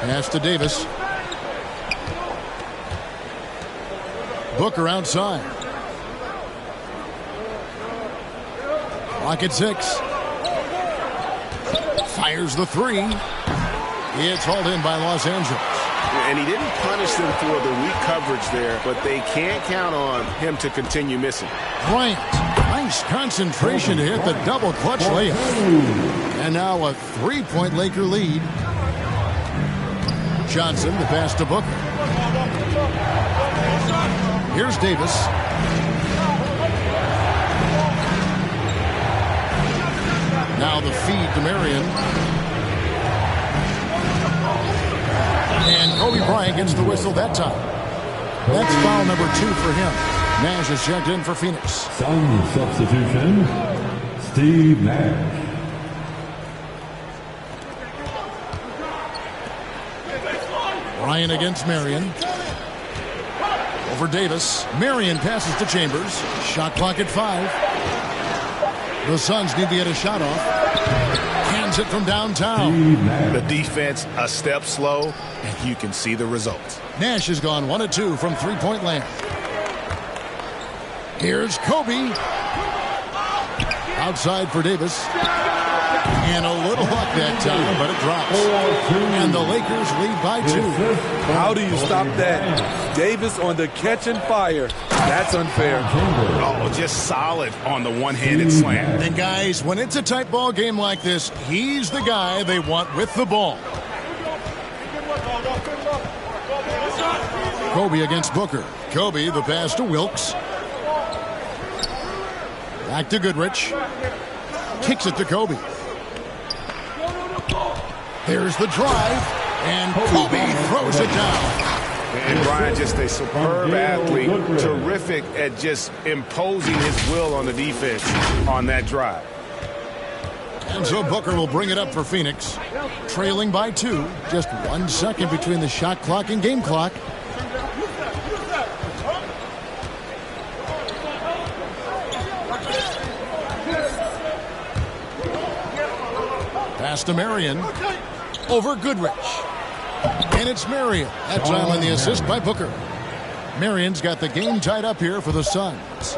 Speaker 5: Pass to Davis. Booker outside. Clock at 6. Fires the three. It's hauled in by Los Angeles.
Speaker 10: And he didn't punish them for the weak coverage there, but they can't count on him to continue missing.
Speaker 5: Bryant, nice concentration to hit the double clutch layup. And now a 3-point Laker lead. Johnson, the pass to Booker. Here's Davis. Now the feed to Marion. And Kobe Bryant gets the whistle that time. That's foul number 2 for him. Nash is checked in for Phoenix.
Speaker 4: Sun substitution, Steve Nash.
Speaker 5: Bryant against Marion. Over Davis. Marion passes to Chambers. Shot clock at 5. The Suns need to get a shot off. Hands it from downtown.
Speaker 10: The defense a step slow, and you can see the results.
Speaker 5: Nash has gone 1 of 2 from 3-point land. Here's Kobe. Outside for Davis. And a little luck that time, but it drops. And the Lakers lead by 2.
Speaker 7: How do you stop that? Davis on the catch and fire. That's unfair.
Speaker 10: Oh, just solid on the one-handed slam.
Speaker 5: And guys, when it's a tight ball game like this, he's the guy they want with the ball. Kobe against Booker. Kobe, the pass to Wilkes. Back to Goodrich. Kicks it to Kobe. There's the drive, and Kobe throws it down.
Speaker 10: And Bryant, just a superb athlete, terrific at just imposing his will on the defense on that drive.
Speaker 5: And so Booker will bring it up for Phoenix, trailing by 2. Just 1 second between the shot clock and game clock. Pass to Marion. Over Goodrich. And it's Marion. That time on the assist by Booker. Marion's got the game tied up here for the Suns.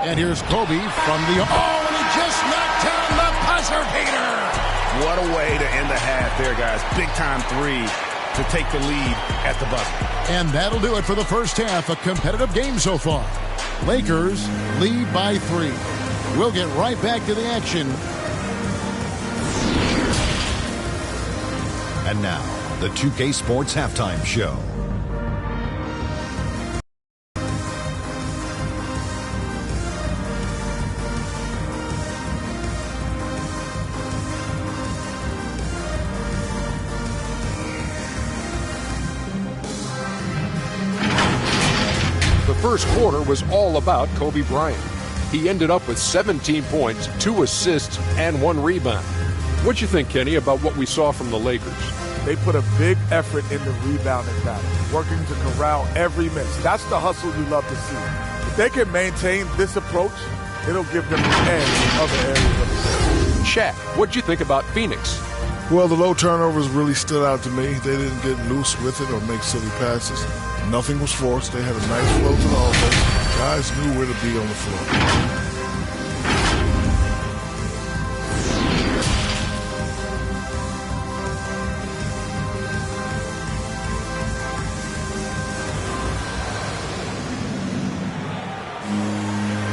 Speaker 5: And here's Kobe from the... Oh, and he just knocked down the buzzer beater.
Speaker 10: What a way to end the half there, guys. Big-time 3 to take the lead at the buzzer.
Speaker 5: And that'll do it for the first half. A competitive game so far. Lakers lead by 3. We'll get right back to the action.
Speaker 11: And now, the 2K Sports Halftime Show.
Speaker 6: The first quarter was all about Kobe Bryant. He ended up with 17 points, 2 assists, and 1 rebound. What you think, Kenny, about what we saw from the Lakers?
Speaker 7: They put a big effort in the rebounding battle, working to corral every miss. That's the hustle you love to see. If they can maintain this approach, it'll give them the edge in other areas of the game.
Speaker 6: Shaq, what'd you think about Phoenix?
Speaker 8: Well, the low turnovers really stood out to me. They didn't get loose with it or make silly passes. Nothing was forced. They had a nice flow to the offense. Guys knew where to be on the floor.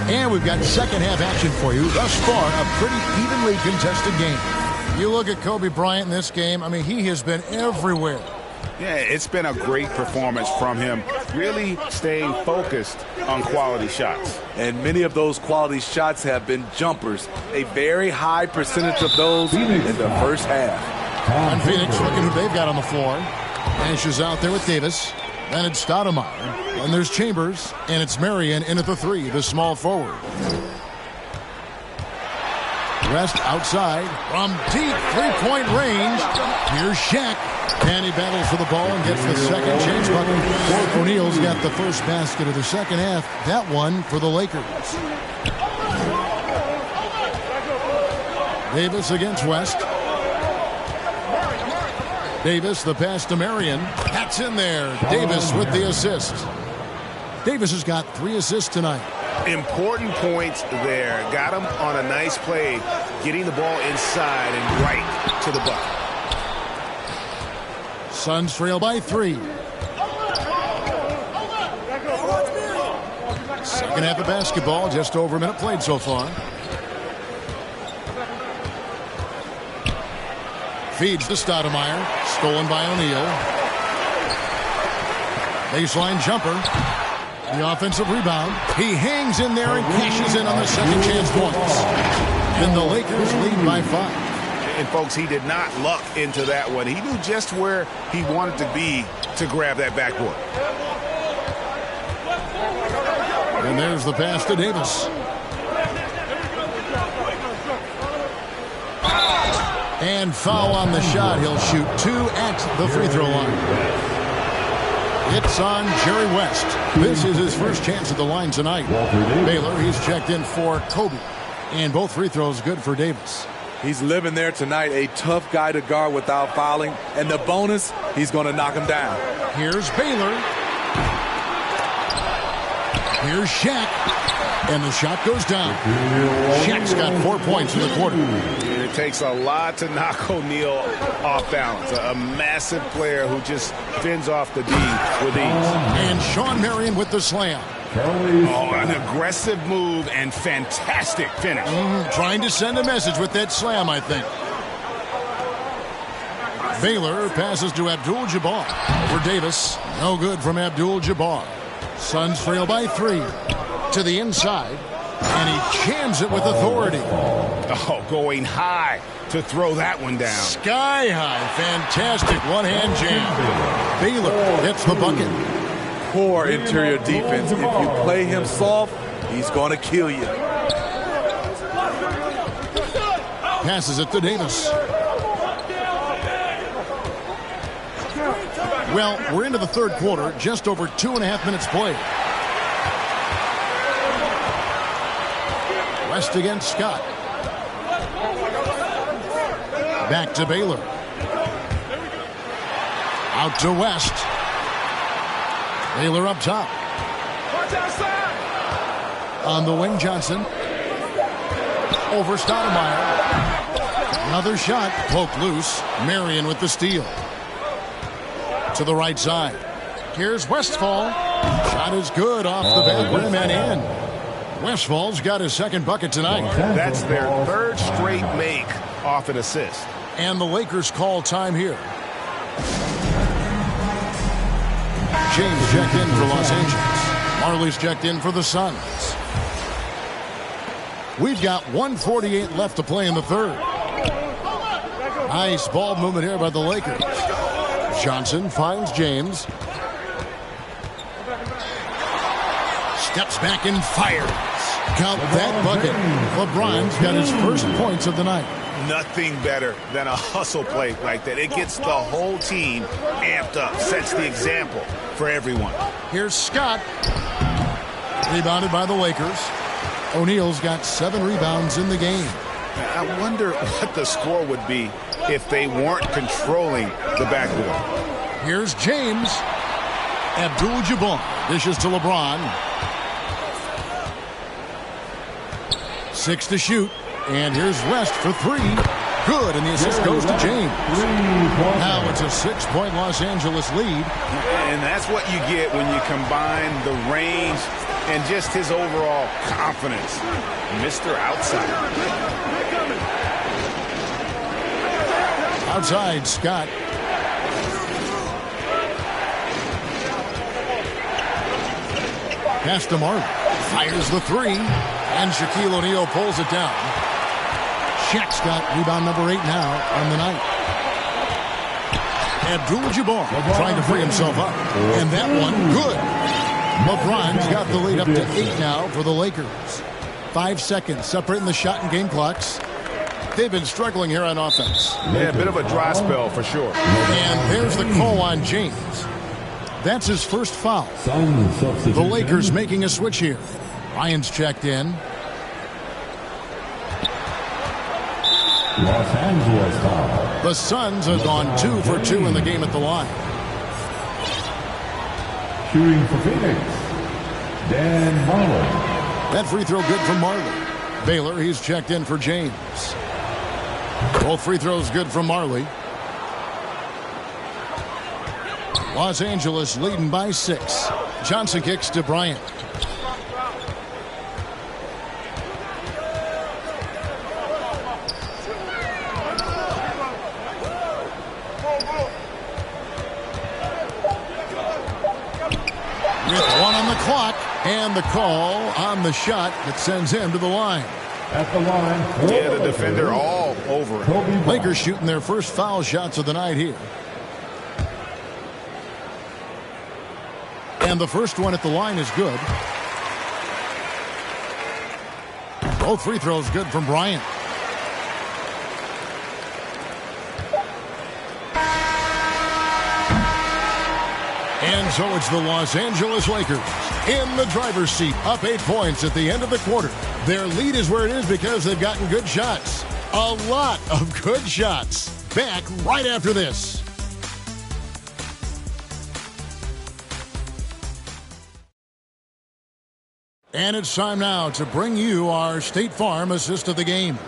Speaker 5: And we've got second half action for you. Thus far, a pretty evenly contested game. You look at Kobe Bryant in this game, I mean, he has been everywhere.
Speaker 10: Yeah, it's been a great performance from him, really staying focused on quality shots.
Speaker 7: And many of those quality shots have been jumpers. A very high percentage of those in the first half.
Speaker 5: And Phoenix looking who they've got on the floor. Ashes out there with Davis. Then it's Stoudemire. And there's Chambers. And it's Marion in at the 3, the small forward. West outside from deep three-point range. Here's Shaq. And he battles for the ball and gets the second chance bucket. O'Neal's got the first basket of the second half. That one for the Lakers. Davis against West. Davis, the pass to Marion. That's in there. Davis with the assist. Davis has got 3 assists tonight.
Speaker 10: Important points there. Got him on a nice play, getting the ball inside and right to the bucket.
Speaker 5: Suns trail by 3. Second half of basketball, just over a minute played so far. Feeds to Stoudemire. Stolen by O'Neal. Baseline jumper. The offensive rebound. He hangs in there and cashes in on the second chance points. And the Lakers lead by 5.
Speaker 10: And, folks, he did not luck into that one. He knew just where he wanted to be to grab that backboard.
Speaker 5: And there's the pass to Davis. And foul on the shot. He'll shoot 2 at the free throw line. It's on Jerry West. This is his first chance at the line tonight. Baylor, he's checked in for Kobe. And both free throws good for Davis.
Speaker 7: He's living there tonight, a tough guy to guard without fouling. And the bonus, he's going to knock him down.
Speaker 5: Here's Baylor. Here's Shaq. And the shot goes down. Shaq's got 4 points in the quarter.
Speaker 10: It takes a lot to knock O'Neal off balance. A massive player who just fends off the D with ease.
Speaker 5: And Sean Marion with the slam.
Speaker 10: Oh, an aggressive move and fantastic finish.
Speaker 5: Trying to send a message with that slam, I think. Baylor passes to Abdul-Jabbar. For Davis, no good from Abdul-Jabbar. Suns trail by 3. To the inside. And he jams it with authority.
Speaker 10: Oh, going high to throw that one down.
Speaker 5: Sky high. Fantastic one-hand jam. Baylor hits the bucket.
Speaker 7: Poor interior defense. If you play him soft, he's going to kill you.
Speaker 5: Passes it to Davis. Well, we're into the third quarter. Just over 2.5 minutes played. West against Scott. Back to Baylor. Out to West. Baylor up top. On the wing, Johnson. Over Stoudemire. Another shot. Poked loose. Marion with the steal. To the right side. Here's Westfall. Shot is good off the back rim and in. Westfall's got his second bucket tonight.
Speaker 10: That's their third straight make off an assist.
Speaker 5: And the Lakers call time here. James checked in for Los Angeles. Marley's checked in for the Suns. We've got 1:48 left to play in the third. Nice ball movement here by the Lakers. Johnson finds James. Steps back and fires. Count that bucket. LeBron's got his first points of the night.
Speaker 10: Nothing better than a hustle play like that. It gets the whole team amped up, sets the example for everyone.
Speaker 5: Here's Scott. Rebounded by the Lakers. O'Neal's got 7 rebounds in the game.
Speaker 10: I wonder what the score would be if they weren't controlling the backboard.
Speaker 5: Here's James. Abdul-Jabbar dishes to LeBron. 6 to shoot. And here's West for 3. Good, and the assist goes to James. Now it's a 6-point Los Angeles lead.
Speaker 10: And that's what you get when you combine the range and just his overall confidence. Mr. Outside.
Speaker 5: Outside, Scott. Pass to Martin. Fires the 3. And Shaquille O'Neal pulls it down. Shaq's got rebound number 8 now on the night. Abdul-Jabbar trying to free himself up. And that one, good. LeBron's got the lead up to 8 now for the Lakers. 5 seconds separating the shot and game clocks. They've been struggling here on offense.
Speaker 10: Yeah, a bit of a dry spell for sure.
Speaker 5: And there's the call on James. That's his first foul. The Lakers making a switch here. Bryant's checked in.
Speaker 4: Los Angeles foul.
Speaker 5: The Suns have gone 2 for 2 in the game at the line.
Speaker 4: Shooting for Phoenix, Dan Marley.
Speaker 5: That free throw good from Marley. Baylor, he's checked in for James. Both free throws good from Marley. Los Angeles leading by 6. Johnson kicks to Bryant. With 1 on the clock, and the call on the shot that sends him to the line.
Speaker 4: At the line.
Speaker 10: Yeah, the defender all over it.
Speaker 5: Lakers shooting their first foul shots of the night here. And the first one at the line is good. Both free throws good from Bryant. And so it's the Los Angeles Lakers in the driver's seat, up 8 points at the end of the quarter. Their lead is where it is because they've gotten good shots. A lot of good shots. Back right after this. And it's time now to bring you our State Farm assist of the game.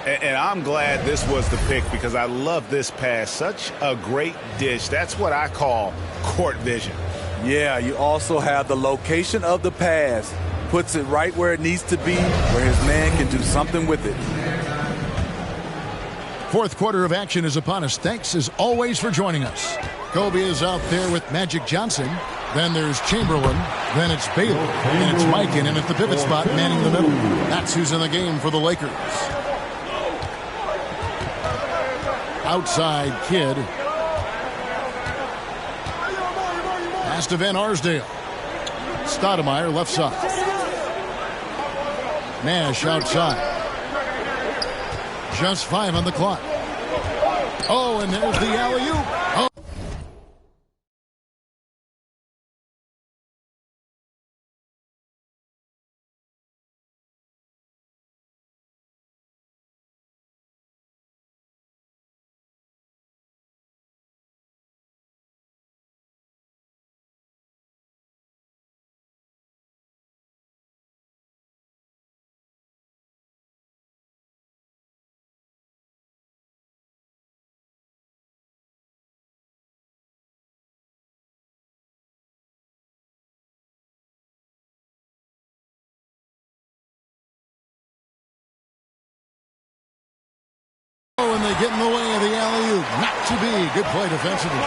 Speaker 10: And I'm glad this was the pick because I love this pass. Such a great dish. That's what I call court vision.
Speaker 7: Yeah, you also have the location of the pass. Puts it right where it needs to be, where his man can do something with it.
Speaker 5: Fourth quarter of action is upon us. Thanks as always for joining us. Kobe is out there with Magic Johnson. Then there's Chamberlain. Then it's Baylor. And it's Mikan in at the pivot spot, manning the middle. That's who's in the game for the Lakers. Outside Kidd. Pass to Van Arsdale. Stoudemire left side. Nash outside. Just 5 on the clock. Oh, and there's the alley-oop. Oh. And they get in the way of the alley-oop. Not to be. Good play defensively.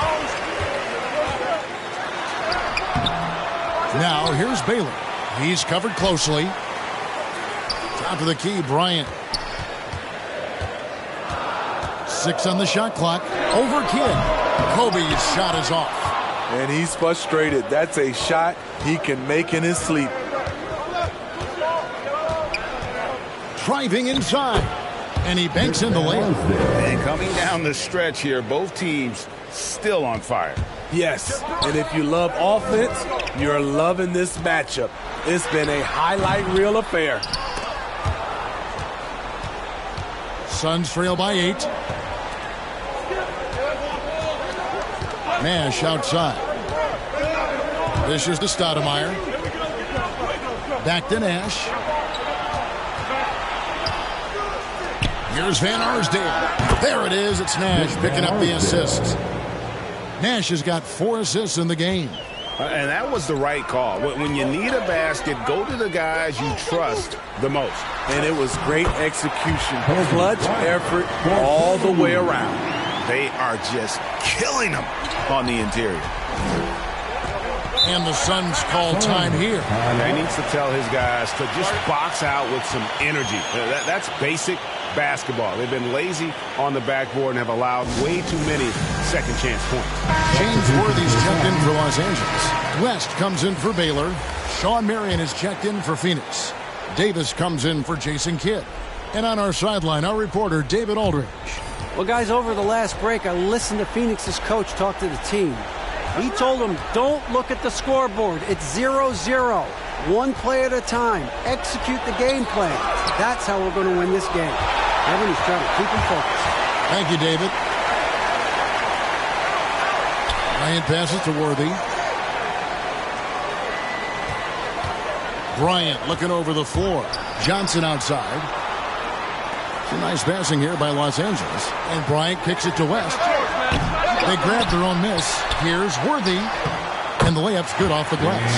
Speaker 5: Now here's Baylor. He's covered closely. Top of the key, Bryant. 6 on the shot clock. Over Kidd. Kobe's shot is off.
Speaker 7: And he's frustrated. That's a shot he can make in his sleep.
Speaker 5: Driving inside. And he banks in the layup.
Speaker 10: And coming down the stretch here, both teams still on fire.
Speaker 7: Yes, and if you love offense, you're loving this matchup. It's been a highlight reel affair.
Speaker 5: Suns trail by 8. Nash outside. This is to Stoudemire. Back to Nash. Here's Van Arsdale. There it is. It's Nash picking up the assist. Nash has got 4 assists in the game.
Speaker 10: And that was the right call. When you need a basket, go to the guys you trust the most.
Speaker 7: And it was great execution. Clutch effort all the way around.
Speaker 10: They are just killing them on the interior.
Speaker 5: And the Suns call time here.
Speaker 10: He needs to tell his guys to just box out with some energy. That's basic basketball. They've been lazy on the backboard and have allowed way too many second chance points.
Speaker 5: James Worthy's checked in for Los Angeles. West comes in for Baylor. Sean Marion is checked in for Phoenix. Davis comes in for Jason Kidd. And on our sideline, our reporter David Aldridge.
Speaker 12: Well, guys, over the last break, I listened to Phoenix's coach talk to the team. He told them, don't look at the scoreboard. It's 0-0. One play at a time. Execute the game plan. That's how we're going to win this game. Everyone's trying to keep them focused.
Speaker 5: Thank you, David. Bryant passes to Worthy. Bryant looking over the floor. Johnson outside. Some nice passing here by Los Angeles. And Bryant kicks it to West. They grab their own miss. Here's Worthy. And the layup's good off the glass.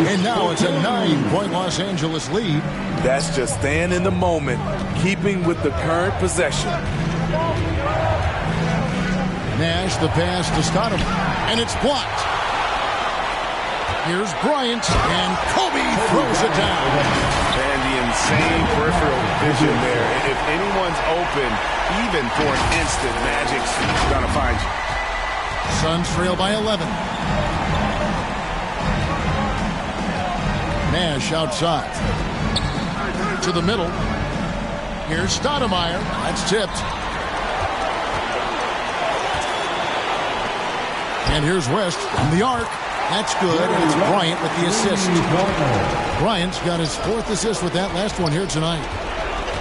Speaker 5: And now it's a 9-point Los Angeles lead.
Speaker 7: That's just staying in the moment, keeping with the current possession.
Speaker 5: Nash, the pass to Stoudemire. And it's blocked. Here's Bryant. And Kobe throws it down.
Speaker 10: And the insane peripheral vision there. If anyone's open, even for an instant, Magic's going to find you.
Speaker 5: Suns trail by 11. Nash outside. To the middle. Here's Stoudemire. That's tipped. And here's West on the arc. That's good. And it's Bryant with the assist. Bryant's got his 4th assist with that last one here tonight.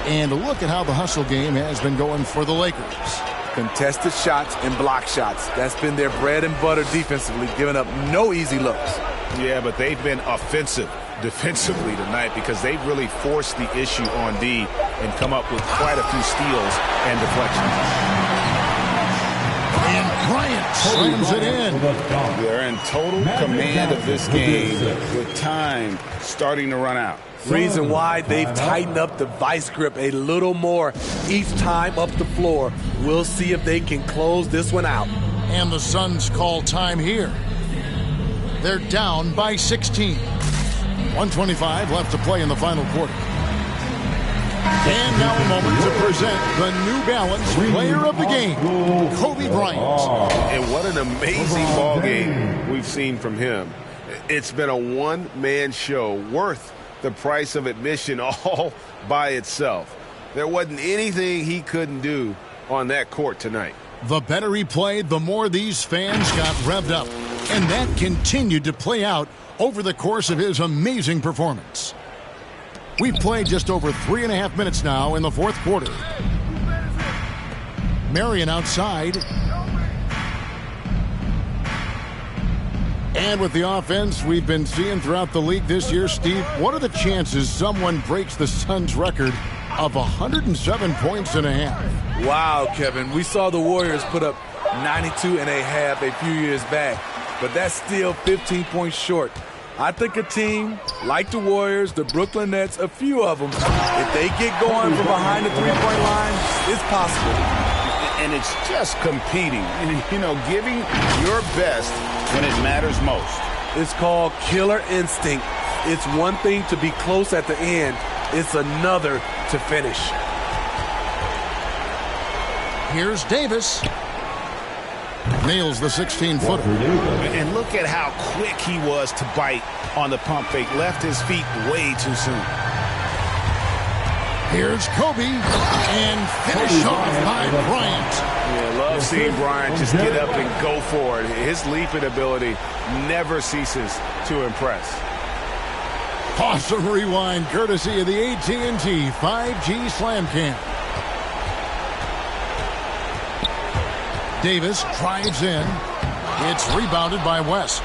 Speaker 5: And look at how the hustle game has been going for the Lakers.
Speaker 7: Contested shots and block shots. That's been their bread and butter defensively, giving up no easy looks.
Speaker 10: Yeah, but they've been offensive defensively tonight because they've really forced the issue on D and come up with quite a few steals and deflections.
Speaker 5: And Bryant slams it in.
Speaker 10: They're in total command of this game with time starting to run out.
Speaker 7: Reason why they've tightened up the vice grip a little more each time up the floor. We'll see if they can close this one out.
Speaker 5: And the Suns call time here. They're down by 16. 1:25 left to play in the final quarter. And now a moment to present the New Balance Player of the Game, Kobe Bryant.
Speaker 10: And what an amazing ball game we've seen from him. It's been a one-man show worth the price of admission all by itself. There wasn't anything he couldn't do on that court tonight.
Speaker 5: The better he played, the more these fans got revved up. And that continued to play out over the course of his amazing performance. We've played just over 3.5 minutes now in the 4th quarter. Marion outside. And with the offense we've been seeing throughout the league this year, Steve, what are the chances someone breaks the Suns' record of 107 points and a half?
Speaker 7: Wow, Kevin. We saw the Warriors put up 92 and a half a few years back, but that's still 15 points short. I think a team like the Warriors, the Brooklyn Nets, a few of them, if they get going from behind the three-point line, it's possible.
Speaker 10: And it's just competing, you know, giving your best when it matters most.
Speaker 7: It's called killer instinct. It's one thing to be close at the end. It's another to finish.
Speaker 5: Here's Davis. Nails the 16-footer.
Speaker 10: And look at how quick he was to bite on the pump fake. Left his feet way too soon.
Speaker 5: Here's Kobe. And finished off by Bryant.
Speaker 10: Yeah, love seeing Bryant just get up and go for it. His leaping ability never ceases to impress.
Speaker 5: Awesome rewind courtesy of the AT&T 5G Slam Cam. Davis drives in. It's rebounded by West.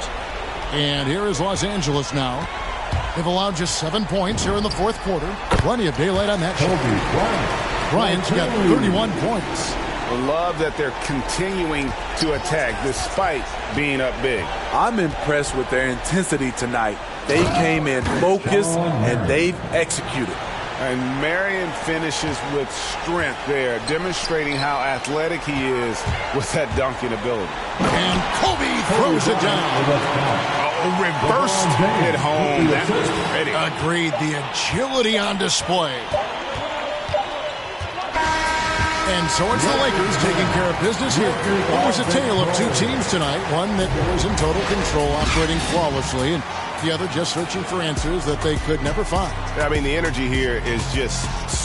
Speaker 5: And here is Los Angeles now. They've allowed just 7 points here in the fourth quarter. Plenty of daylight on that shot. Bryant's got 31 points.
Speaker 10: I love that they're continuing to attack despite being up big.
Speaker 7: I'm impressed with their intensity tonight. They came in focused and they've executed.
Speaker 10: And Marion finishes with strength there, demonstrating how athletic he is with that dunking ability.
Speaker 5: And Kobe throws it down.
Speaker 10: Reversed it home. That was pretty.
Speaker 5: Agreed. The agility on display. And so it's the Lakers taking care of business here. It was a tale of two teams tonight. One that was in total control, operating flawlessly, and the other just searching for answers that they could never find.
Speaker 10: I mean, the energy here is just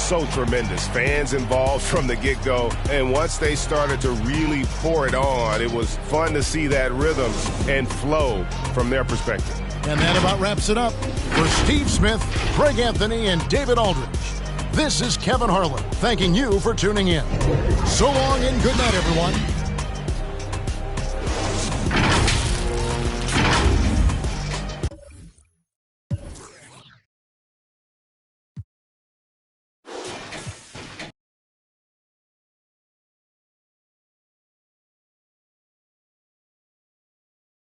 Speaker 10: so tremendous. Fans involved from the get-go. And once they started to really pour it on, it was fun to see that rhythm and flow from their perspective.
Speaker 5: And that about wraps it up. For Steve Smith, Greg Anthony, and David Aldridge, this is Kevin Harlan thanking you for tuning in. So long and good night, everyone.